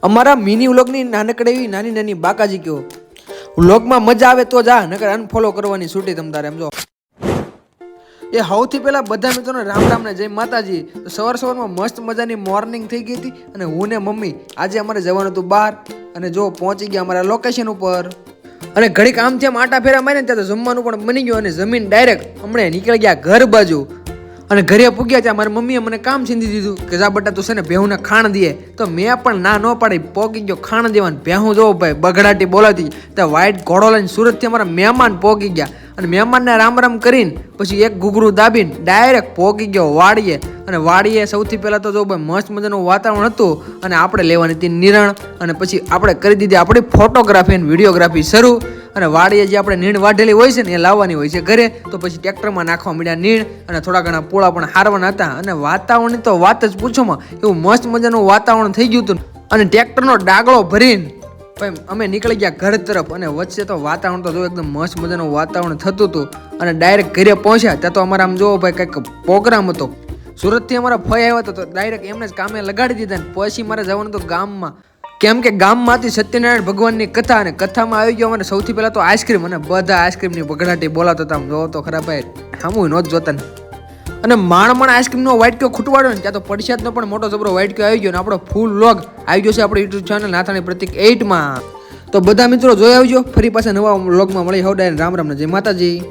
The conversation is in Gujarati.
અમારા મિની વ્લોગની નાનકડી એવી નાની નાની બાકાજી કયો વ્લોગમાં મજા આવે તો જા, નકર અનફોલો કરવાની છૂટી તમ તારે. સમજો એ સૌથી પહેલા બધા મિત્રોને રામ રામ ને જય માતાજી. તો સવારમાં મસ્ત મજાની મોર્નિંગ થઈ ગઈ હતી અને હું ને મમ્મી આજે અમારે જવાનું હતું બહાર અને જો પહોંચી ગયા અમારા લોકેશન ઉપર. અને ઘડીક આમ થયા આટા ફેરા મારીને ત્યાં તો જમવાનું પણ બની ગયું અને જમીન ડાયરેક્ટ હમણાં નીકળી ગયા ઘર બાજુ. અને ઘરે પૂગ્યા ત્યાં મારી મમ્મીએ મને કામ છીંદી દીધું કે જા બટા તું છે ને ભેહુંને ખાણ દે. તો મેં પણ ના ન પાડી, પોગી ગયો ખાણ દેવાનું. ભેહું જોવો ભાઈ બગડાટી બોલાતી ત્યાં વ્હાઈટ ઘોડો લઈને સુરતથી અમારા મહેમાન પોગી ગયા અને મહેમાનને રામ રામ કરીને પછી એક ઘૂઘરું દાબીને ડાયરેક્ટ પોગી ગયો વાડીએ. અને વાડીએ સૌથી પહેલાં તો જો ભાઈ મસ્ત મજાનું વાતાવરણ હતું અને આપણે લેવાની હતી નિરણ અને પછી આપણે કરી દીધી આપણી ફોટોગ્રાફી અને વિડીયોગ્રાફી શરૂ. અને વાડીએ જે આપણે નીણ વાઢેલી હોય છે ને એ લાવવાની હોય છે ઘરે. તો પછી ટ્રેક્ટરમાં નાખવા મળ્યા નીણ અને થોડા ઘણા પોળા પણ હારવાના હતા. અને વાતાવરણની તો વાત જ પૂછોમાં, એવું મસ્ત મજાનું વાતાવરણ થઈ ગયું હતું. અને ટ્રેક્ટરનો ડાગલો ભરીને અમે નીકળી ગયા ઘર તરફ. અને વચ્ચે તો વાતાવરણ તો જો એકદમ મસ્ત મજાનું વાતાવરણ થતું હતું. અને ડાયરેક્ટ ઘરે પહોંચ્યા ત્યાં તો અમારા આમ જોવો ભાઈ કંઈક પ્રોગ્રામ હતો. સુરતથી અમારા ફઈ આવ્યો હતો તો ડાયરેક્ટ એમને જ કામે લગાડી દીધા. ને પછી મારે જવાનું હતું ગામમાં, કેમ કે ગામમાંથી સત્યનારાયણ ભગવાનની કથા. અને કથામાં આવી ગયો અમારે સૌથી પહેલાં તો આઈસ્ક્રીમ. અને બધા આઈસ્ક્રીમની બગડાટી બોલાતો હતા. આમ જોવો તો ખરા ભાઈ, આમ નહોત જોતા ને. અને માણ આઈસ્ક્રીમનો વ્હાઈટ કયો ખૂટવાડ્યો ને ત્યાં તો પડશાદનો પણ મોટો જબરો વ્હાઈટ કયો આવી ગયો. ને આપણો ફૂલ વ્લોગ આવી ગયો છે આપણે યુટ્યુબ ચેનલ નાથાણી પ્રતિક 8 માં. તો બધા મિત્રો જોઈ આવજો. ફરી પાછા નવા વ્લોગમાં મળી. રામ રામ ને જય માતાજી.